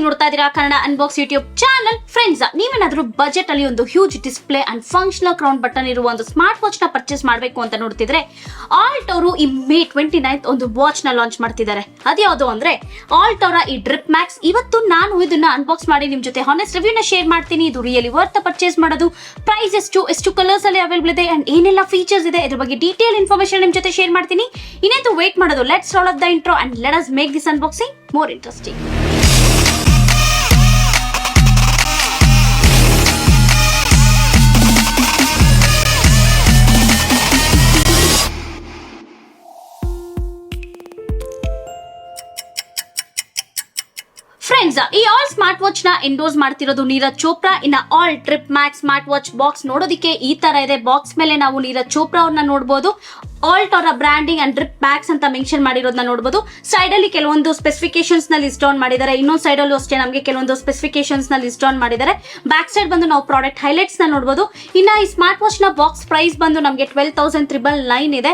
ನೋಡ್ತಾ ಇದ್ದೀರಾ Kannada unbox YouTube channel. Friends, ನೀವೇನಾದ್ರೂ ಬಜೆಟ್ ಅಲ್ಲಿ ಒಂದು huge display and functional crown button ಇರುವ ಒಂದು ಸ್ಮಾರ್ಟ್ ವಾಚ್ ನ ಪರ್ಚೇಸ್ ಮಾಡಬೇಕು ಅಂತ ನೋಡ್ತಿದ್ರೆ, ಆಲ್ಟ್ ಅವರು ಈ ಮೇ 29 ಒಂದು ವಾಚ್ ನ ಲಾಂಚ್ ಮಾಡ್ತಿದ್ದಾರೆ. ಅದ್ಯಾವುದು ಅಂದ್ರೆ ಆಲ್ಟ್ ಅವರ ಈ ಡ್ರಿಪ್ ಮ್ಯಾಕ್ಸ್. ಇವತ್ತು ನಾನು ಇದನ್ನ ಅನ್ಬಾಕ್ಸ್ ಮಾಡಿ ನಿಮ್ ಜೊತೆ ಹಾನೆಸ್ಟ್ ರಿವ್ಯೂ ನ ಶೇರ್ ಮಾಡ್ತೀನಿ. ಇದು ರಿಯಲಿ ವರ್ತ್ ಪರ್ಚೇಸ್ ಮಾಡೋದು, ಪ್ರೈಸ್ ಎಷ್ಟು ಕಲರ್ಸ್ ಅಲ್ಲಿ ಅವೈಲೇಬಲ್ ಇದೆ ಅಂಡ್ ಏನೆಲ್ಲ ಫೀಚರ್ಸ್ ಇದೆ, ಇದ್ರ ಬಗ್ಗೆ ಡೀಟೇಲ್ ಇನ್ಫಾರ್ಮೇಶನ್ ನಿಮ್ ಜೊತೆ ಶೇರ್ ಮಾಡ್ತೀನಿ. ಇನ್ನೇನು ವೇಟ್ ಮಾಡೋದು, let's roll up the intro and let us make this unboxing more interesting. Friends, ಈ ಆಲ್ ಸ್ಮಾರ್ಟ್ ವಾಚ್ ನ ಎಂಡೋಸ್ ಮಾಡ್ತಿರೋದು ನೀರಜ್ ಚೋಪ್ರಾ. ಇನ್ನ all drip max smart watch box ನೋಡೋದಕ್ಕೆ ಈ ತರ ಇದೆ. ಬಾಕ್ಸ್ ಮೇಲೆ ನಾವು ನೀರಜ್ ಚೋಪ್ರಾ ಅವ್ರನ್ನ ನೋಡಬಹುದು. ಆಲ್ಟ್ ಅವರ ಬ್ರಾಂಡಿಂಗ್ ಅಂಡ್ ಡ್ರಿಪ್ ಮ್ಯಾಕ್ಸ್ ಅಂತ ಮೆನ್ಷನ್ ಮಾಡಿರೋದನ್ನ ನೋಡಬಹುದು. ಸೈಡ್ ಅಲ್ಲಿ ಕೆಲವೊಂದು ಸ್ಪೆಸಿಫಿಕೇಶನ್ಸ್ ನ ಲಿಸ್ಟ್ ಡೌನ್ ಮಾಡಿದ್ದಾರೆ. ಇನ್ನೊಂದು ಸೈಡ್ ಅಲ್ಲೂ ಅಷ್ಟೇ ನಮಗೆ ಕೆಲವೊಂದು ಸ್ಪೆಸಿಫಿಕೇಶನ್ಸ್ ನ ಲಿಸ್ಟ್ ಡೌನ್ ಮಾಡಿದ್ದಾರೆ. ಬ್ಯಾಕ್ ಸೈಡ್ ಬಂದು ನಾವು ಪ್ರಾಡಕ್ಟ್ ಹೈಲೈಟ್ಸ್ ನ ನೋಡಬಹುದು. ಇನ್ನ ಈ ಸ್ಮಾರ್ಟ್ ವಾಚ್ ನ ಬಾಕ್ಸ್ ಪ್ರೈಸ್ ಬಂದು ನಮಗೆ 12,999 ಇದೆ.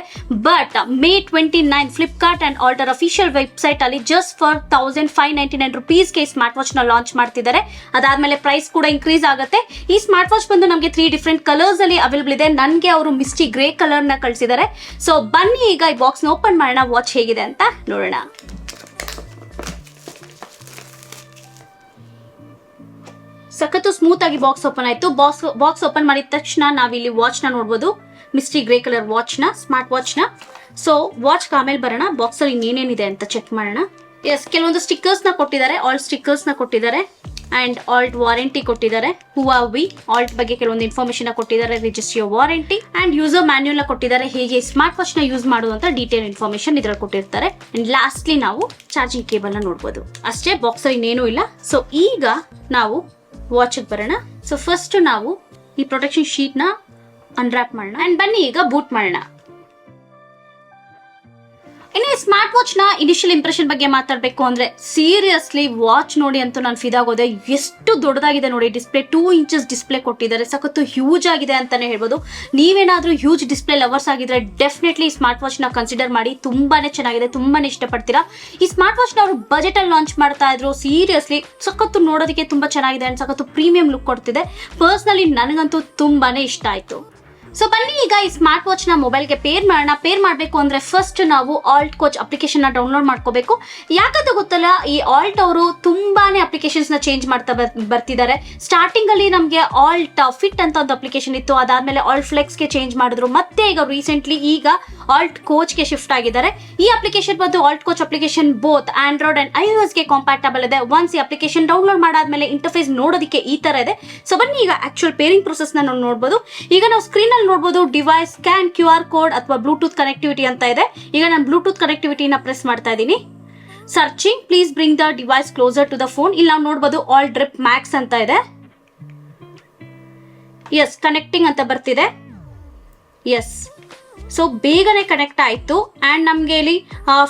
But May 29 Flipkart and Alter official website ಅಲ್ಲಿ ಜಸ್ಟ್ ಫಾರ್ 1,599 rupees ಗೆ ಸ್ಮಾರ್ಟ್ ವಾಚ್ ನ ಲಾಂಚ್ ಮಾಡ್ತಿದ್ದಾರೆ. ಅದಾದ್ಮೇಲೆ ಪ್ರೈಸ್ ಕೂಡ ಇನ್ಕ್ರೀಸ್ ಆಗುತ್ತೆ. ಈ ಸ್ಮಾರ್ಟ್ ವಾಚ್ ಬಂದು ನಮಗೆ 3 ಡಿಫರೆಂಟ್ ಕಲರ್ಸ್ ಅಲ್ಲಿ ಅವೈಲೇಬಲ್ ಇದೆ. ನನ್ಗೆ ಅವರು ಮಿಸ್ಟಿ ಗ್ರೇ ಕಲರ್ ನ ಕಳಿಸಿದ್ದಾರೆ. ಸೊ ಬನ್ನಿ ಈಗ ಈ ಬಾಕ್ಸ್ ನ ಓಪನ್ ಮಾಡೋಣ, ವಾಚ್ ಹೇಗಿದೆ ಅಂತ ನೋಡೋಣ. ಸಖತ್ತು ಸ್ಮೂತ್ ಆಗಿ ಬಾಕ್ಸ್ ಓಪನ್ ಆಯ್ತು. ಬಾಕ್ಸ್ ಓಪನ್ ಮಾಡಿದ ತಕ್ಷಣ ನಾವಿಲ್ಲಿ ವಾಚ್ ನ ನೋಡಬಹುದು, ಮಿಸ್ಟಿ ಗ್ರೇ ಕಲರ್ ವಾಚ್ ನ, ಸ್ಮಾರ್ಟ್ ವಾಚ್ ನ. ಸೊ ವಾಚ್ ಆಮೇಲೆ ಬರೋಣ, ಬಾಕ್ಸ್ ಅಲ್ಲಿ ಇನ್ನೇನೇನಿದೆ ಅಂತ ಚೆಕ್ ಮಾಡೋಣ. ಎಸ್, ಕೆಲವೊಂದು ಸ್ಟಿಕ್ಕರ್ಸ್ ನ ಕೊಟ್ಟಿದ್ದಾರೆ, ಆಲ್ಟ್ ಸ್ಟಿಕ್ಕರ್ಸ್ ನ ಕೊಟ್ಟಿದ್ದಾರೆ ಅಂಡ್ ಆಲ್ಟ್ ವಾರಂಟಿ ಕೊಟ್ಟಿದ್ದಾರೆ. ಹುವಾವಿ ಆಲ್ಟ್ ಬಗ್ಗೆ ಕೆಲವೊಂದು ಇನ್ಫಾರ್ಮೇಶನ್ ಕೊಟ್ಟಿದ್ದಾರೆ, register your warranty and user manual ನ ಕೊಟ್ಟಿದ್ದಾರೆ, ಹೇಗೆ ಸ್ಮಾರ್ಟ್ ವಾಚ್ ನ ಯೂಸ್ ಮಾಡುವಂತ ಡೀಟೇಲ್ ಇನ್ಫಾರ್ಮೇಶನ್ ಇದ್ರಲ್ಲಿ ಕೊಟ್ಟಿರ್ತಾರೆ. ಅಂಡ್ ಲಾಸ್ಟ್ಲಿ ನಾವು ಚಾರ್ಜಿಂಗ್ ಕೇಬಲ್ ನ ನೋಡಬಹುದು. ಅಷ್ಟೇ, ಬಾಕ್ಸ್ ಅಲ್ಲಿ ಇನ್ನೇನು ಇಲ್ಲ. ಸೊ ಈಗ ನಾವು ವಾಚ್ ಬರೋಣ. ಸೊ ಫಸ್ಟ್ ನಾವು ಈ ಪ್ರೊಟೆಕ್ಷನ್ ಶೀಟ್ ನ ಅನ್ರಾಪ್ ಮಾಡೋಣ ಅಂಡ್ ಬನ್ನಿ ಈಗ ಬೂಟ್ ಮಾಡೋಣ. ಇನ್ನು ಸ್ಮಾರ್ಟ್ ವಾಚ್ ನ ಇನಿಷಿಯಲ್ ಇಂಪ್ರೆಷನ್ ಬಗ್ಗೆ ಮಾತಾಡಬೇಕು ಅಂದ್ರೆ, ಸೀರಿಯಸ್ಲಿ ವಾಚ್ ನೋಡಿ ಅಂತೂ ನಾನು ಫಿದಾಗೋದೆ. ಎಷ್ಟು ದೊಡ್ಡದಾಗಿದೆ ನೋಡಿ ಡಿಸ್ಪ್ಲೇ. 2 inches ಡಿಸ್ಪ್ಲೇ ಕೊಟ್ಟಿದ್ದಾರೆ. ಸಖತ್ತು ಹ್ಯೂಜ್ ಆಗಿದೆ ಅಂತಾನೆ ಹೇಳ್ಬೋದು. ನೀವೇನಾದ್ರೂ ಹ್ಯೂಜ್ ಡಿಸ್ಪ್ಲೇ ಲವರ್ಸ್ ಆಗಿದ್ರೆ ಡೆಫಿನೆಟ್ಲಿ ಸ್ಮಾರ್ಟ್ ವಾಚ್ ನ ಕನ್ಸಿಡರ್ ಮಾಡಿ. ತುಂಬಾನೇ ಚೆನ್ನಾಗಿದೆ, ತುಂಬಾನೇ ಇಷ್ಟಪಡ್ತೀರಾ. ಈ ಸ್ಮಾರ್ಟ್ ವಾಚ್ ನ ಅವರು ಬಜೆಟ್ ಅಲ್ಲಿ ಲಾಂಚ್ ಮಾಡ್ತಾ ಇದ್ರು. ಸೀರಿಯಸ್ಲಿ ಸಖತ್ತು ನೋಡೋದಕ್ಕೆ ತುಂಬಾ ಚೆನ್ನಾಗಿದೆ ಅಂಡ್ ಸಖತ್ತು ಪ್ರೀಮಿಯಂ ಲುಕ್ ಕೊಡ್ತಿದೆ. ಪರ್ಸನಲಿ ನನಗಂತೂ ತುಂಬಾನೇ ಇಷ್ಟ ಆಯ್ತು. ಸೊ ಬನ್ನಿ ಈಗ ಈ ಸ್ಮಾರ್ಟ್ ವಾಚ್ ನ ಮೊಬೈಲ್ಗೆ ಪೇರ್ ಮಾಡೋಣ. ಪೇರ್ ಮಾಡಬೇಕು ಅಂದ್ರೆ ಫಸ್ಟ್ ನಾವು ಆಲ್ಟ್ ಕೋಚ್ ಅಪ್ಲಿಕೇಶನ್ ನ ಡೌನ್ಲೋಡ್ ಮಾಡ್ಕೋಬೇಕು. ಯಾಕಂತ ಗೊತ್ತಲ್ಲ, ಈ ಆಲ್ಟ್ ಅವರು ತುಂಬಾನೇ ಅಪ್ಲಿಕೇಶನ್ಸ್ ನ ಚೇಂಜ್ ಮಾಡ್ತಾ ಬರ್ತಿದ್ದಾರೆ. ಸ್ಟಾರ್ಟಿಂಗ್ ಅಲ್ಲಿ ನಮಗೆ ಆಲ್ಟ್ ಫಿಟ್ ಅಂತ ಒಂದು ಅಪ್ಲಿಕೇಶನ್ ಇತ್ತು, ಅದಾದ್ಮೇಲೆ ಆಲ್ಟ್ ಫ್ಲೆಕ್ಸ್ ಗೆ ಚೇಂಜ್ ಮಾಡಿದ್ರು. ಮತ್ತೆ ಈಗ ರೀಸೆಂಟ್ಲಿ ಈಗ ಆಲ್ಟ್ ಕೋಚ್ ಗೆ ಶಿಫ್ಟ್ ಆಗಿದ್ದಾರೆ. ಈ ಅಪ್ಲಿಕೇಶನ್ ಬಂದು Alt coach application both Android and iOS ಗೆ ಕಾಂಪ್ಯಾಟಬಲ್ ಇದೆ. ಒನ್ಸ್ ಈ ಅಪ್ಲಿಕೇಶನ್ ಡೌನ್ಲೋಡ್ ಮಾಡಾದ್ಮೇಲೆ ಇಂಟರ್ಫೇಸ್ ನೋಡೋದಕ್ಕೆ ಈ ತರ ಇದೆ. ಸೊ ಬನ್ನಿ ಈಗ ಆಕ್ಚುಯಲ್ ಪೇರಿಂಗ್ ಪ್ರೊಸೆಸ್ ನ ನೋಡಬಹುದು. ಈಗ ನಾವು ಸ್ಕ್ರೀನ್ ನೋಡಬಹುದು ಡಿವೈಸ್ ಸ್ಕ್ಯಾನ್ QR ಕೋಡ್ ಅಥವಾ ಬ್ಲೂಟೂತ್ ಕನೆಕ್ಟಿವಿಟಿ ಅಂತ ಇದೆ. ಈಗ ನಾನು ಬ್ಲೂಟೂತ್ ಕನೆಕ್ಟಿವಿಟಿನ ಪ್ರೆಸ್ ಮಾಡ್ತಾ ಇದ್ದೀನಿ. Searching, please bring the device closer to the phone. ಇಲ್ಲಿ ನಾವು ನೋಡಬಹುದು ಆಲ್ ಡ್ರಿಪ್ ಮ್ಯಾಕ್ಸ್ ಅಂತ ಇದೆ. ಎಸ್, ಕನೆಕ್ಟಿಂಗ್ ಅಂತ ಬರ್ತಿದೆ. ಎಸ್, ಸೊ ಬೇಗನೆ ಕನೆಕ್ಟ್ ಆಯ್ತು ಅಂಡ್ ನಮ್ಗೆ ಇಲ್ಲಿ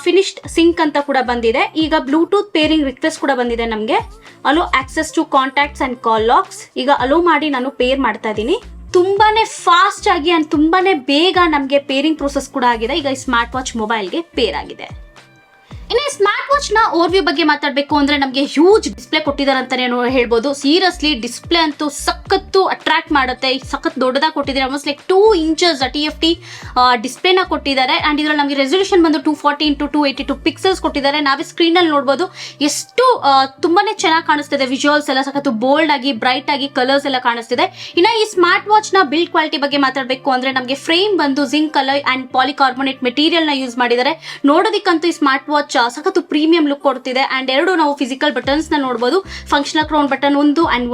ಫಿನಿಶ್ಡ್ ಸಿಂಕ್ ಅಂತ ಕೂಡ ಬಂದಿದೆ. ಈಗ ಬ್ಲೂಟೂತ್ ಪೇರಿಂಗ್ ರಿಕ್ವೆಸ್ಟ್ ಕೂಡ ಬಂದಿದೆ ನಮ್ಗೆ. Allow access to contacts and call logs. ಈಗ ಅಲೋ ಮಾಡಿ ನಾನು ಪೇರ್ ಮಾಡ್ತಾ ಇದ್ದೀನಿ. ತುಂಬಾನೇ ಫಾಸ್ಟ್ ಆಗಿ ಅಂಡ್ ತುಂಬಾನೇ ಬೇಗ ನಮಗೆ ಪೇರಿಂಗ್ ಪ್ರೋಸೆಸ್ ಕೂಡ ಆಗಿದೆ. ಈಗ ಈ ಸ್ಮಾರ್ಟ್ ವಾಚ್ ಮೊಬೈಲ್ಗೆ ಪೇರ್ ಆಗಿದೆ. ಇನ್ನು ಸ್ಮಾರ್ಟ್ ವಾಚ್ ನ ಓವರ್ವ್ಯೂ ಬಗ್ಗೆ ಮಾತಾಡಬೇಕು ಅಂದ್ರೆ ನಮಗೆ ಹ್ಯೂಜ್ ಡಿಸ್ಪ್ಲೇ ಕೊಟ್ಟಿದ್ದಾರೆ ಅಂತಾನೆ ಹೇಳ್ಬೋದು. ಸೀರಿಯಸ್ಲಿ ಡಿಸ್ಪ್ಲೇ ಅಂತೂ ಸಖತ್ತು ಅಟ್ರಾಕ್ಟ್ ಮಾಡುತ್ತೆ. ಸಖತ್ ದೊಡ್ಡದಾಗಿ ಕೊಟ್ಟಿದ್ದಾರೆ. ಆಲ್ಮೋಸ್ಟ್ ಲೈಕ್ 2 inches TFT ಡಿಸ್ಪ್ಲೇನ ಕೊಟ್ಟಿದ್ದಾರೆ ಅಂಡ್ ಇದ್ರಲ್ಲಿ ನಮಗೆ ರೆಸಲ್ಯೂಷನ್ ಬಂದು 240 x 282 ಪಿಕ್ಸೆಲ್ಸ್ ಕೊಟ್ಟಿದ್ದಾರೆ. ನಾವೇ ಸ್ಕ್ರೀನ್ ಅಲ್ಲಿ ನೋಡಬಹುದು ಎಷ್ಟು ತುಂಬಾನೇ ಚೆನ್ನಾಗಿ ಕಾಣಿಸ್ತಿದೆ. ವಿಜುವಲ್ಸ್ ಎಲ್ಲ ಸಖತ್ತು ಬೋಲ್ಡ್ ಆಗಿ ಬ್ರೈಟ್ ಆಗಿ ಕಲರ್ಸ್ ಎಲ್ಲ ಕಾಣಿಸ್ತಿದೆ. ಇನ್ನು ಈ ಸ್ಮಾರ್ಟ್ ವಾಚ್ ನ ಬಿಲ್ಡ್ ಕ್ವಾಲಿಟಿ ಬಗ್ಗೆ ಮಾತಾಡಬೇಕು ಅಂದ್ರೆ ನಮಗೆ ಫ್ರೇಮ್ ಬಂದು zinc alloy and polycarbonate material ನ ಯೂಸ್ ಮಾಡಿದ್ದಾರೆ. ನೋಡೋದಕ್ಕಂತೂ ಈ ಸ್ಮಾರ್ಟ್ ವಾಚ್ ಸಖತ್ತು ಪ್ರೀಮಿಯಂ ಲುಕ್ ಕೊಡ್ತಿದೆ ಅಂಡ್ ಎರಡು ನಾವು ಫಿಸಿಕಲ್ ಬಟನ್ಸ್ ನ ನೋಡಬಹುದು. ಫಂಕ್ಷನಲ್ ಕ್ರೌನ್ ಬಟನ್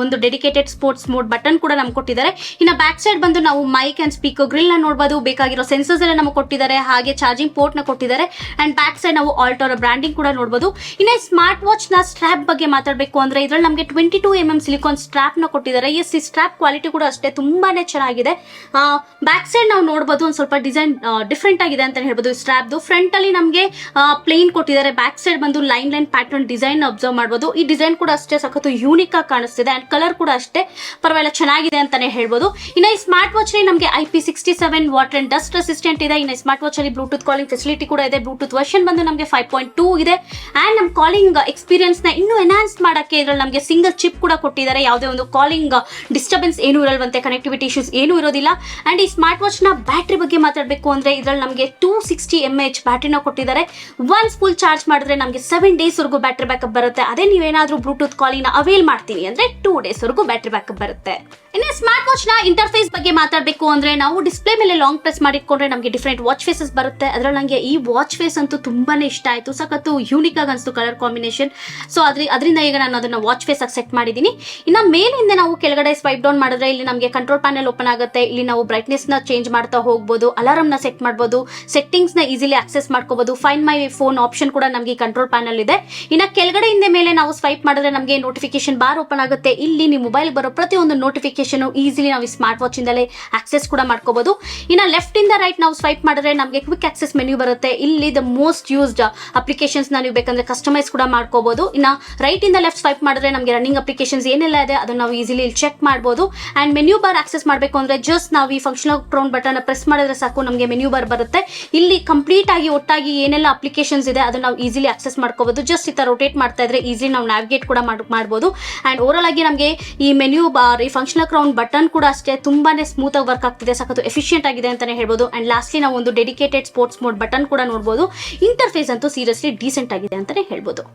ಒಂದು ಡೆಡಿಕೇಟೆಡ್ ಸ್ಪೋರ್ಟ್ಸ್ ಮೋಡ್ ಬಟನ್ ಕೂಡ ನಮ್ಗೆ ಕೊಟ್ಟಿದ್ದಾರೆ. ಇನ್ನು ಬ್ಯಾಕ್ ಸೈಡ್ ಬಂದು ನಾವು ಮೈಕ್ ಅಂಡ್ ಸ್ಪೀಕರ್ ಗ್ರಿಲ್ ನ ನೋಡಬಹುದು. ಬೇಕಾಗಿರೋ ಸೆನ್ಸರ್ಸ್ ಎಲ್ಲ ನಮಗೆ ಕೊಟ್ಟಿದ್ದಾರೆ, ಹಾಗೆ ಚಾರ್ಜಿಂಗ್ ಪೋರ್ಟ್ ನ ಕೊಟ್ಟಿದ್ದಾರೆ ಅಂಡ್ ಬ್ಯಾಕ್ ಸೈಡ್ ನಾವು ಆಲ್ಟ್ ಅವರ ಬ್ರಾಂಡಿಂಗ್ ಕೂಡ ನೋಡಬಹುದು. ಇನ್ನು ಸ್ಮಾರ್ಟ್ ವಾಚ್ ನ ಸ್ಟ್ರಾಪ್ ಬಗ್ಗೆ ಮಾತಾಡಬೇಕು ಅಂದ್ರೆ ಇದ್ರಲ್ಲಿ ನಮಗೆ 22mm ಸಿಲಿಕಾನ್ ಸ್ಟ್ರಾಪ್ ನ ಕೊಟ್ಟಿದ್ದಾರೆ. ಎಸ್, ಈ ಸ್ಟ್ರಾಪ್ ಕ್ವಾಲಿಟಿ ಕೂಡ ಅಷ್ಟೇ ತುಂಬಾನೇ ಚೆನ್ನಾಗಿದೆ. ಬ್ಯಾಕ್ ಸೈಡ್ ನಾವು ನೋಡಬಹುದು ಒಂದು ಸ್ವಲ್ಪ ಡಿಸೈನ್ ಡಿಫ್ರೆಂಟ್ ಆಗಿದೆ ಅಂತ ಹೇಳ್ಬೋದು. ಸ್ಟ್ರಾಪ್ ಫ್ರಂಟ್ ಅಲ್ಲಿ ನಮಗೆ ಪ್ಲೇನ್ ಕೊಟ್ಟಿದ್ದಾರೆ. ಕೊಟ್ಟಿದ್ದಾರೆ. ಬ್ಯಾಕ್ ಸೈಡ್ ಬಂದು ಲೈನ್ ಪ್ಯಾಟರ್ನ್ ಡಿಸೈನ್ ಅಬ್ಸರ್ವ್ ಮಾಡಬಹುದು. ಈ ಡಿಸೈನ್ ಕೂಡ ಅಷ್ಟೇ ಸಖತ್ತು ಯೂನಿಕ್ ಆಗಿ ಕಾಣಿಸ್ತಿದೆ ಅಂಡ್ ಕಲರ್ ಕೂಡ ಅಷ್ಟೇ ಪರವಾಗಿಲ್ಲ ಚೆನ್ನಾಗಿದೆ ಅಂತಾನೆ ಹೇಳ್ಬೋದು. ಇನ್ನು ಈ ಸ್ಮಾರ್ಟ್ ವಾಚ್ ಅಲ್ಲಿ ನಮಗೆ IP67 water and dust resistant ಇದೆ. ಇನ್ನು ಸ್ಮಾರ್ಟ್ ವಾಚ್ ಅಲ್ಲಿ ಬ್ಲೂಟೂತ್ ಕಾಲಿಂಗ್ ಫೆಸಿಲಿಟಿ ಕೂಡ ಇದೆ. ಬ್ಲೂಟೂತ್ ವರ್ಷನ್ ಬಂದು ನಮಗೆ 5.2 ಇದೆ ಅಂಡ್ ನಮ್ಮ ಕಾಲಿಂಗ್ ಎಕ್ಸ್ಪೀರಿಯನ್ಸ್ ನ ಇನ್ನೂ ಎನ್ಹಾನ್ಸ್ ಮಾಡಕ್ಕೆ ಇದ್ರಲ್ಲಿ ನಮಗೆ ಸಿಂಗಲ್ ಚಿಪ್ ಕೂಡ ಕೊಟ್ಟಿದ್ದಾರೆ. ಯಾವುದೇ ಒಂದು ಕಾಲಿಂಗ್ ಡಿಸ್ಟರ್ಬೆನ್ಸ್ ಏನು ಇರಲ್ವಂತೆ, ಕನೆಕ್ಟಿವಿಟಿ ಇಶ್ಯೂಸ್ ಏನು ಇರೋದಿಲ್ಲ. ಅಂಡ್ ಈ ಸ್ಮಾರ್ಟ್ ವಾಚ್ ನ ಬ್ಯಾಟರಿ ಬಗ್ಗೆ ಮಾತಾಡಬೇಕು ಅಂದ್ರೆ ಇದ್ರಲ್ಲಿ ನಮಗೆ 260 mAh ಬ್ಯಾಟರಿನ ಕೊಟ್ಟಿದ್ದಾರೆ. ಒನ್ಸ್ ಫುಲ್ ಚಾರ್ಜ್ ಮಾಡಿದ್ರೆ ನಮಗೆ 7 days ವರೆಗೂ ಬ್ಯಾಟರಿ ಬ್ಯಾಕಪ್ ಬರುತ್ತೆ. ಅದೇ ನೀವೇನಾದ್ರೂ ಬ್ಲೂಟೂತ್ ಕಾಲಿಂಗ್ ನ ಅವೇಲ್ ಮಾಡ್ತೀನಿ ಅಂದ್ರೆ 2 days ವರೆಗೂ ಬ್ಯಾಟರಿ ಬ್ಯಾಕಪ್ ಬರುತ್ತೆ. ಇನ್ನು ಸ್ಮಾರ್ಟ್ ವಾಚ್ ನ ಇಂಟರ್ಫೇಸ್ ಬಗ್ಗೆ ಮಾತಾಡಬೇಕು ಅಂದ್ರೆ ನಾವು ಡಿಸ್ಪ್ಲೇ ಮೇಲೆ ಲಾಂಗ್ ಪ್ರೆಸ್ ಮಾಡಿಕೊಂಡ್ರೆ ನಮಗೆ ಡಿಫರೆಂಟ್ ವಾಚ್ ಫೇಸಸ್ ಬರುತ್ತೆ. ಅದ್ರಲ್ಲಿ ನನಗೆ ಈ ವಾಚ್ ಫೇಸ್ ಅಂತೂ ತುಂಬಾನೇ ಇಷ್ಟ ಆಯ್ತು. ಸಖತ್ತು ಯೂನಿಕ್ ಆಗಿ ಅನಿಸ್ತು ಕಲರ್ ಕಾಂಬಿನೇಷನ್. ಸೊ ಅದರಿಂದ ಈಗ ನಾನು ಅದನ್ನ ವಾಚ್ ಫೇಸ್ ಆಗಿ ಸೆಟ್ ಮಾಡಿದ್ದೀನಿ. ಇನ್ನು ಮೇಲಿಂದ ನಾವು ಕೆಳಗಡೆ ಸ್ವೈಪ್ ಡೌನ್ ಮಾಡಿದ್ರೆ ಇಲ್ಲಿ ನಮಗೆ ಕಂಟ್ರೋಲ್ ಪ್ಯಾನೆಲ್ ಓಪನ್ ಆಗುತ್ತೆ. ಇಲ್ಲಿ ನಾವು ಬ್ರೈಟ್ನೆಸ್ ನ ಚೇಂಜ್ ಮಾಡ್ತಾ ಹೋಗಬಹುದು, ಅಲಾರ್ಮ್ ನ ಸೆಟ್ ಮಾಡಬಹುದು, ಸೆಟ್ಟಿಂಗ್ಸ್ ನ ಈಸಿಲಿ ಆಕ್ಸೆಸ್ ಮಾಡ್ಕೋಬಹುದು. ಫೈಂಡ್ ಮೈ ಫೋನ್ ಆಪ್ಷನ್ ಕೂಡ ನಮಗೆ ಕಂಟ್ರೋಲ್ ಪ್ಯಾನಲ್ ಇದೆ. ಇನ್ನು ಕೆಳಗಡೆಯಿಂದ ಮೇಲೆ ನಾವು ಸ್ವೈಪ್ ಮಾಡಿದ್ರೆ ನಮಗೆ ನೋಟಿಫಿಕೇಶನ್ ಬಾರ್ ಓಪನ್ ಆಗುತ್ತೆ. ಇಲ್ಲಿ ನಿಮ್ಮ ಮೊಬೈಲ್ ಬರೋ ಪ್ರತಿಯೊಂದು ನೋಟಿಫಿಕೇಶನ್ ಈಸಿಲಿ ನಾವು ಸ್ಮಾರ್ಟ್ ವಾಚ್ ಇಂದಲೇ ಆಕ್ಸೆಸ್ ಕೂಡ ಮಾಡ್ಕೋಬಹುದು. ಇನ್ನು ಲೆಫ್ಟ್ ಇಂದ ರೈಟ್ ನಾವು ಸ್ವೈಪ್ ಮಾಡಿದ್ರೆ ನಮಗೆ ಕ್ವಿಕ್ ಆಕ್ಸೆಸ್ ಮೆನ್ಯೂ ಬರುತ್ತೆ. ಇಲ್ಲಿ ದ ಮೋಸ್ಟ್ ಯೂಸ್ಡ್ ಅಪ್ಲಿಕೇಶನ್ಸ್ ನೀವು ಬೇಕಂದ್ರೆ ಕಸ್ಟಮೈಸ್ ಕೂಡ ಮಾಡ್ಕೋಬಹುದು. ಇನ್ನು ರೈಟ್ ಇಂದ ಲೆಫ್ಟ್ ಸ್ವೈಪ್ ಮಾಡಿದ್ರೆ ನಮಗೆ ರನ್ನಿಂಗ್ ಅಪ್ಲಿಕೇಶನ್ಸ್ ಏನೆಲ್ಲ ಇದೆ ಅದನ್ನ ನಾವು ಈಸಿಲಿ ಚೆಕ್ ಮಾಡಬಹುದು. ಅಂಡ್ ಮೆನ್ಯೂ ಬಾರ್ ಆಕ್ಸೆಸ್ ಮಾಡಬೇಕು ಅಂದ್ರೆ ಜಸ್ಟ್ ನಾವು ಈ ಫಂಕ್ಷನಲ್ ಕ್ರೌನ್ ಬಟನ್ ಪ್ರೆಸ್ ಮಾಡಿದ್ರೆ ಸಾಕು ನಮಗೆ ಮೆನ್ಯೂ ಬಾರ್ ಬರುತ್ತೆ. ಇಲ್ಲಿ ಕಂಪ್ಲೀಟ್ ಆಗಿ ಒಟ್ಟಾಗಿ ಏನೆಲ್ಲ ಅಪ್ಲಿಕೇಶನ್ಸ್ ಇದೆ ಅದನ್ನ ನಾವು ಈಸಿಲಿ ಆಕ್ಸೆಸ್ ಮಾಡ್ಕೋಬಹುದು. ಜಸ್ಟ್ ಈ ತರ ರೊಟೇಟ್ ಮಾಡ್ತಾ ಇದ್ರೆ ಈಸಿಲಿ ನಾವು ನ್ಯಾವಿಗೇಟ್ ಕೂಡ ಮಾಡಬಹುದು. ಅಂಡ್ ಓವರ್ ಆಗಿ ನಮಗೆ ಈ ಮೆನ್ಯೂ ಬಾರ್ ಈ ಫಂಕ್ಷನಲ್ ಕ್ರೌನ್ ಬಟನ್ ಕೂಡ ಅಷ್ಟೇ ತುಂಬಾನೇ ಸ್ಮೂತ್ ಆಗಿ ವರ್ಕ್ ಆಗ್ತಿದೆ, ಸಖತ್ತು ಎಫಿಷಿಯಂಟ್ ಆಗಿದೆ ಅಂತಾನೆ ಹೇಳ್ಬೋದು. ಅಂಡ್ ಲಾಸ್ಟ್ಲಿ ನಾವು ಒಂದು ಡೆಡಿಕೇಟೆಡ್ ಸ್ಪೋರ್ಟ್ಸ್ ಮೋಡ್ ಬಟನ್ ಕೂಡ ನೋಡಬಹುದು. ಇಂಟರ್ಫೇಸ್ ಅಂತೂ ಸೀರಿಯಸ್ಲಿ ಡೀಸೆಂಟ್ ಆಗಿದೆ ಅಂತಾನೆ ಹೇಳ್ಬೋದು.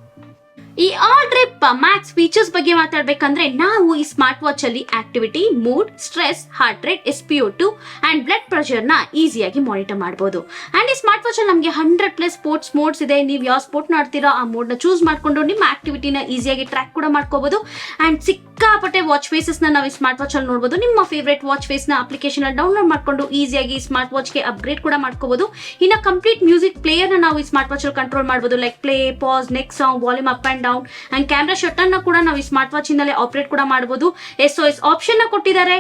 ಈ ಆಲ್ ಡ್ರಿಪ್ ಮ್ಯಾಕ್ಸ್ ಫೀಚರ್ಸ್ ಬಗ್ಗೆ ಮಾತಾಡಬೇಕಂದ್ರೆ ನಾವು ಈ ಸ್ಮಾರ್ಟ್ ವಾಚ್ ಅಲ್ಲಿ activity, mood, stress, heart rate, SpO2 and blood pressure ನ ಈಸಿಯಾಗಿ ಮಾನಿಟರ್ ಮಾಡಬಹುದು. ಅಂಡ್ ಈ ಸ್ಮಾರ್ಟ್ ವಾಚ್ ಅಲ್ಲಿ ನಮಗೆ 100+ ಸ್ಪೋರ್ಟ್ಸ್ ಮೋಡ್ಸ್ ಇದೆ. ನೀವು ಯಾವ ಸ್ಪೋರ್ಟ್ ಆಡ್ತೀರಾ ಆ ಮೋಡ್ ನ ಚೂಸ್ ಮಾಡ್ಕೊಂಡು ನಿಮ್ಮ ಆಕ್ಟಿವಿಟಿನ ಈಸಿಯಾಗಿ ಟ್ರ್ಯಾಕ್ ಕೂಡ ಮಾಡ್ಕೋಬಹುದು. ಅಂಡ್ ಸಿಕ್ಕಾಪಟ್ಟೆ ವಾಚ್ ಫೇಸಸ್ ನಾವು ಈ ಸ್ಮಾರ್ಟ್ ವಾಚ್ ಅಲ್ಲಿ ನೋಡಬಹುದು. ನಿಮ್ಮ ಫೇವರೇಟ್ ವಾಚ್ ಫೇಸ್ ನ ಅಪ್ಲಿಕೇಶನ್ ಅಲ್ಲಿ ಡೌನ್ಲೋಡ್ ಮಾಡ್ಕೊಂಡು ಈಸಿಯಾಗಿ ಸ್ಮಾರ್ಟ್ ವಾಚ್ ಗೆ ಅಪ್ಗ್ರೇಡ್ ಕೂಡ ಮಾಡ್ಕೋಬಹುದು. ಇನ್ನು ಕಂಪ್ಲೀಟ್ ಮ್ಯೂಸಿಕ್ ಪ್ಲೇಯರ್ ನ ನಾವು ಈ ಸ್ಮಾರ್ಟ್ ವಾಚ್ ಅಲ್ಲಿ ಕಂಟ್ರೋಲ್ ಮಾಡಬಹುದು. Like play, pass, next song, volume up and down and camera shutter ನ ಕೂಡ ನಾವು ಈ ಸ್ಮಾರ್ಟ್ ವಾಚ್ ಇಂದಲೇ ಆಪರೇಟ್ ಕೂಡ ಮಾಡಬಹುದು. SOS ಆಪ್ಷನ್ ನ ಕೊಟ್ಟಿದ್ದಾರೆ.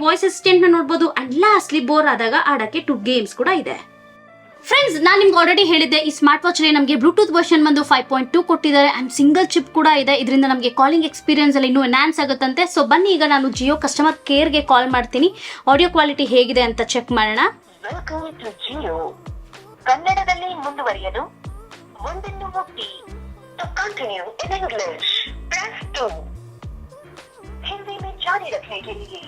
ವಾಯ್ಸ್ ಅಸಿಸ್ಟೆಂಟ್ ನ ನೋಡಬಹುದು. ಅಂಡ್ ಲಾಸ್ಟ್ಲಿ ಬೋರ್ ಆದಾಗ ಆಡಕ್ಕೆ 2 ಗೇಮ್ಸ್ ಕೂಡ ಇದೆ. ಫ್ರೆಂಡ್ಸ್, ನಾನು ನಿಮ್ಗೆ ಆಲ್ರೆಡಿ ಹೇಳಿದ್ದೆ ಈ ಸ್ಮಾರ್ಟ್ ವಾಚ್ ಅಲ್ಲಿ ನಮಗೆ ಬ್ಲೂಟೂತ್ ವರ್ಷನ್ ಬಂದು 5.2 ಕೊಟ್ಟಿದ್ದಾರೆ ಅಂಡ್ ಸಿಂಗಲ್ ಚಿಪ್ ಕೂಡ ಇದೆ. ಇದರಿಂದ ನಮಗೆ ಕಾಲಿಂಗ್ ಎಕ್ಸ್ಪೀರಿಯನ್ಸ್ ಅಲ್ಲಿ ಇನ್ನೂ ಎನ್ಹಾನ್ಸ್ ಆಗುತ್ತಂತೆ. ಸೊ ಬನ್ನಿ ಈಗ ನಾನು ಜಿಯೋ ಕಸ್ಟಮರ್ ಕೇರ್ ಗೆ ಕಾಲ್ ಮಾಡ್ತೀನಿ. ಆಡಿಯೋ ಕ್ವಾಲಿಟಿ ಹೇಗಿದೆ ಅಂತ ಚೆಕ್ ಮಾಡೋಣ. Welcome to Jio. ಕನ್ನಡದಲ್ಲಿ ಮುಂದುವರಿಯಲು ಒಂದನ್ನು ಒತ್ತಿ. To continue in English, press 2. Hindi में जारी रखने के लिए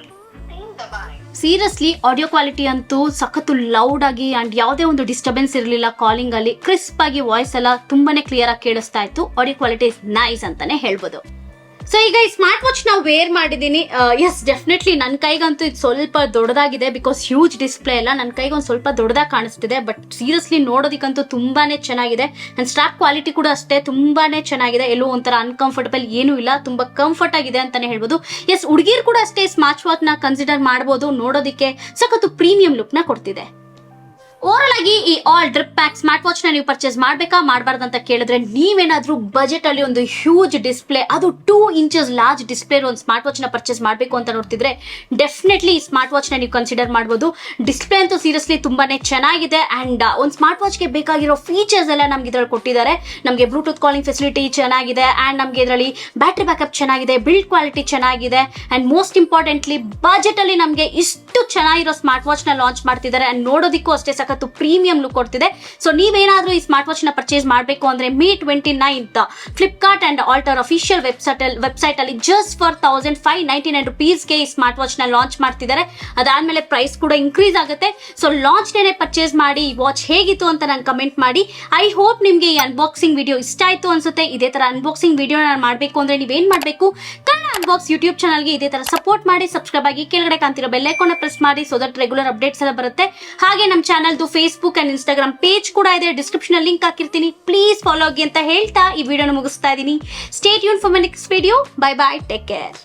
3 दबाएं. ಸೀರಿಯಸ್ಲಿ ಆಡಿಯೋ ಕ್ವಾಲಿಟಿ ಅಂತೂ ಸಖತ್ತು ಲೌಡ್ ಆಗಿ ಅಂಡ್ ಯಾವುದೇ ಒಂದು ಡಿಸ್ಟರ್ಬೆನ್ಸ್ ಇರಲಿಲ್ಲ. ಕಾಲಿಂಗ್ ಅಲ್ಲಿ ಕ್ರಿಸ್ಪ್ ಆಗಿ ವಾಯ್ಸ್ ಎಲ್ಲ ತುಂಬಾನೇ ಕ್ಲಿಯರ್ ಆಗಿ ಕೇಳಿಸ್ತಾ ಇತ್ತು. ಆಡಿಯೋ ಕ್ವಾಲಿಟಿ ಇಸ್ ನೈಸ್ ಅಂತಾನೆ ಹೇಳ್ಬೋದು. ಸೊ ಈಗ ಈ ಸ್ಮಾರ್ಟ್ ವಾಚ್ ನಾವು ವೇರ್ ಮಾಡಿದ್ದೀನಿ. ಎಸ್, ಡೆಫಿನೆಟ್ಲಿ ನನ್ನ ಕೈಗಂತೂ ಇದು ಸ್ವಲ್ಪ ದೊಡ್ಡದಾಗಿದೆ ಬಿಕಾಸ್ ಹ್ಯೂಜ್ ಡಿಸ್ಪ್ಲೇ ಎಲ್ಲ ನನ್ನ ಕೈಗೆ ಒಂದು ಸ್ವಲ್ಪ ದೊಡ್ಡದಾಗಿ ಕಾಣಿಸ್ತಿದೆ. ಬಟ್ ಸೀರಿಯಸ್ಲಿ ನೋಡೋದಕ್ಕಂತೂ ತುಂಬಾನೇ ಚೆನ್ನಾಗಿದೆ. ಅಂಡ್ ಸ್ಟ್ರಾಪ್ ಕ್ವಾಲಿಟಿ ಕೂಡ ಅಷ್ಟೇ ತುಂಬಾನೇ ಚೆನ್ನಾಗಿದೆ. ಎಲ್ಲೋ ಒಂಥರ ಅನ್ಕಂಫರ್ಟಬಲ್ ಏನೂ ಇಲ್ಲ, ತುಂಬಾ ಕಂಫರ್ಟ್ ಆಗಿದೆ ಅಂತಾನೆ ಹೇಳ್ಬೋದು. ಎಸ್, ಹುಡುಗಿರು ಕೂಡ ಅಷ್ಟೇ ಸ್ಮಾರ್ಟ್ ವಾಚ್ ನ ಕನ್ಸಿಡರ್ ಮಾಡಬಹುದು. ನೋಡೋದಕ್ಕೆ ಸಖತ್ತು ಪ್ರೀಮಿಯಂ ಲುಕ್ ನ ಕೊಡ್ತಿದೆ. ಓವರ್ ಆಗಿ ಈ all drip pack smart watch ನ ನೀವು ಪರ್ಚೇಸ್ ಮಾಡ್ಬೇಕಾ ಮಾಡಬಾರ್ದು ಅಂತ ಕೇಳಿದ್ರೆ, ನೀವೇನಾದ್ರೂ ಬಜೆಟ್ ಅಲ್ಲಿ ಒಂದು ಹ್ಯೂಜ್ ಡಿಸ್ಪ್ಲೇ, ಅದು 2 inches ಲಾರ್ಜ್ ಡಿಸ್ಪ್ಲೇ ಒಂದು ಸ್ಮಾರ್ಟ್ ವಾಚ್ ನ ಪರ್ಚೇಸ್ ಮಾಡಬೇಕು ಅಂತ ನೋಡ್ತಿದ್ರೆ ಡೆಫಿನೆಟ್ಲಿ ಈ ಸ್ಮಾರ್ಟ್ ವಾಚ್ ನ ನೀವು ಕನ್ಸಿಡರ್ ಮಾಡಬಹುದು. ಡಿಸ್ಪ್ಲೇ ಅಂತೂ ಸೀರಿಯಸ್ಲಿ ತುಂಬಾನೇ ಚೆನ್ನಾಗಿದೆ. ಅಂಡ್ ಒಂದು ಸ್ಮಾರ್ಟ್ ವಾಚ್ ಗೆ ಬೇಕಾಗಿರೋ ಫೀಚರ್ಸ್ ಎಲ್ಲ ನಮ್ಗೆ ಇದ್ರಲ್ಲಿ ಕೊಟ್ಟಿದ್ದಾರೆ. ನಮಗೆ ಬ್ಲೂಟೂತ್ ಕಾಲಿಂಗ್ ಫೆಸಿಲಿಟಿ ಚೆನ್ನಾಗಿದೆ ಅಂಡ್ ನಮಗೆ ಇದರಲ್ಲಿ ಬ್ಯಾಟರಿ ಬ್ಯಾಕಪ್ ಚೆನ್ನಾಗಿದೆ, ಬಿಲ್ಡ್ ಕ್ವಾಲಿಟಿ ಚೆನ್ನಾಗಿದೆ ಅಂಡ್ ಮೋಸ್ಟ್ ಇಂಪಾರ್ಟೆಂಟ್ಲಿ ಬಜೆಟ್ ಅಲ್ಲಿ ನಮಗೆ ಇಷ್ಟು ಚೆನ್ನಾಗಿರೋ ಸ್ಮಾರ್ಟ್ ವಾಚ್ ನ ಲಾಂಚ್ ಮಾಡ್ತಿದ್ದಾರೆ. ಅಂಡ್ ನೋಡೋದಕ್ಕೂ ಅಷ್ಟೇ ಸಖತ್ತು ಪ್ರೀಮಿಯಂ ಲುಕ್ ಕೊಡ್ತಿದೆ. ಸೊ ನೀವೇನಾದ್ರೂ ಈ ಸ್ಮಾರ್ಟ್ ವಾಚ್ ನ ಪರ್ಚೇಸ್ ಮಾಡಬೇಕು ಅಂದ್ರೆ May 29th Flipkart and Alter official website ಅಲ್ಲಿ ಜಸ್ಟ್ ಫಾರ್ 1599 rupees ಗೆ ಈ ಸ್ಮಾರ್ಟ್ ವಾಚ್ ನ ಲಾಂಚ್ ಮಾಡ್ತಿದ್ದಾರೆ. ಅದಾದ್ಮೇಲೆ ಪ್ರೈಸ್ ಕೂಡ ಇನ್ಕ್ರೀಸ್ ಆಗುತ್ತೆ. ಸೊ ಲಾಂಚ್ ಡೇನೆ ಪರ್ಚೇಸ್ ಮಾಡಿ. ಈ ವಾಚ್ ಹೇಗಿತ್ತು ಅಂತ ನಂಗೆ ಕಮೆಂಟ್ ಮಾಡಿ. ಐ ಹೋಪ್ ನಿಮ್ಗೆ ಈ ಅನ್ಬಾಕ್ಸಿಂಗ್ ವಿಡಿಯೋ ಇಷ್ಟ ಆಯ್ತು ಅನ್ಸುತ್ತೆ. ಇದೇ ತರ ಅನ್ಬಾಕ್ಸಿಂಗ್ ವಿಡಿಯೋ ನಾನು ಮಾಡಬೇಕು ಅಂದ್ರೆ ನೀವೇನ್ ಮಾಡಬೇಕು, ಕನ್ನಡ ಅನ್ಬಾಕ್ಸ್ ಯೂಟ್ಯೂಬ್ ಚಾನಲ್ಗೆ ಇದೇ ತರ ಸಪೋರ್ಟ್ ಮಾಡಿ, ಸಬ್ಸ್ಕ್ರೈಬ್ ಆಗಿ, ಕೆಳಗಡೆ ಕಾಣ್ತಿರೋ ಬೆಲ್ ಐಕಾನ್ ಪ್ರೆಸ್ ಮಾಡಿ. ಸೊ ದಟ್ ರೆಗ್ಯುಲರ್ ಅಪ್ಡೇಟ್ಸ್ ಎಲ್ಲ ಬರುತ್ತೆ. ಹಾಗೆ ನಮ್ಮ ಚಾನಲ್ದು ಫೇಸ್ಬುಕ್ ಅಂಡ್ ಇನ್ಸ್ಟಾಗ್ರಾಮ್ ಪೇಜ್ ಕೂಡ ಇದೆ, ಡಿಸ್ಕ್ರಿಪ್ಷನ್ ಅಲ್ಲಿ ಲಿಂಕ್ ಹಾಕಿರ್ತೀನಿ. ಪ್ಲೀಸ್ ಫಾಲೋ ಆಗಿ ಅಂತ ಹೇಳ್ತಾ ಈ ವಿಡಿಯೋನ ಮುಗಿಸ್ತಾ ಇದ್ದೀನಿ. Stay tune for my next video. Bye bye, take care.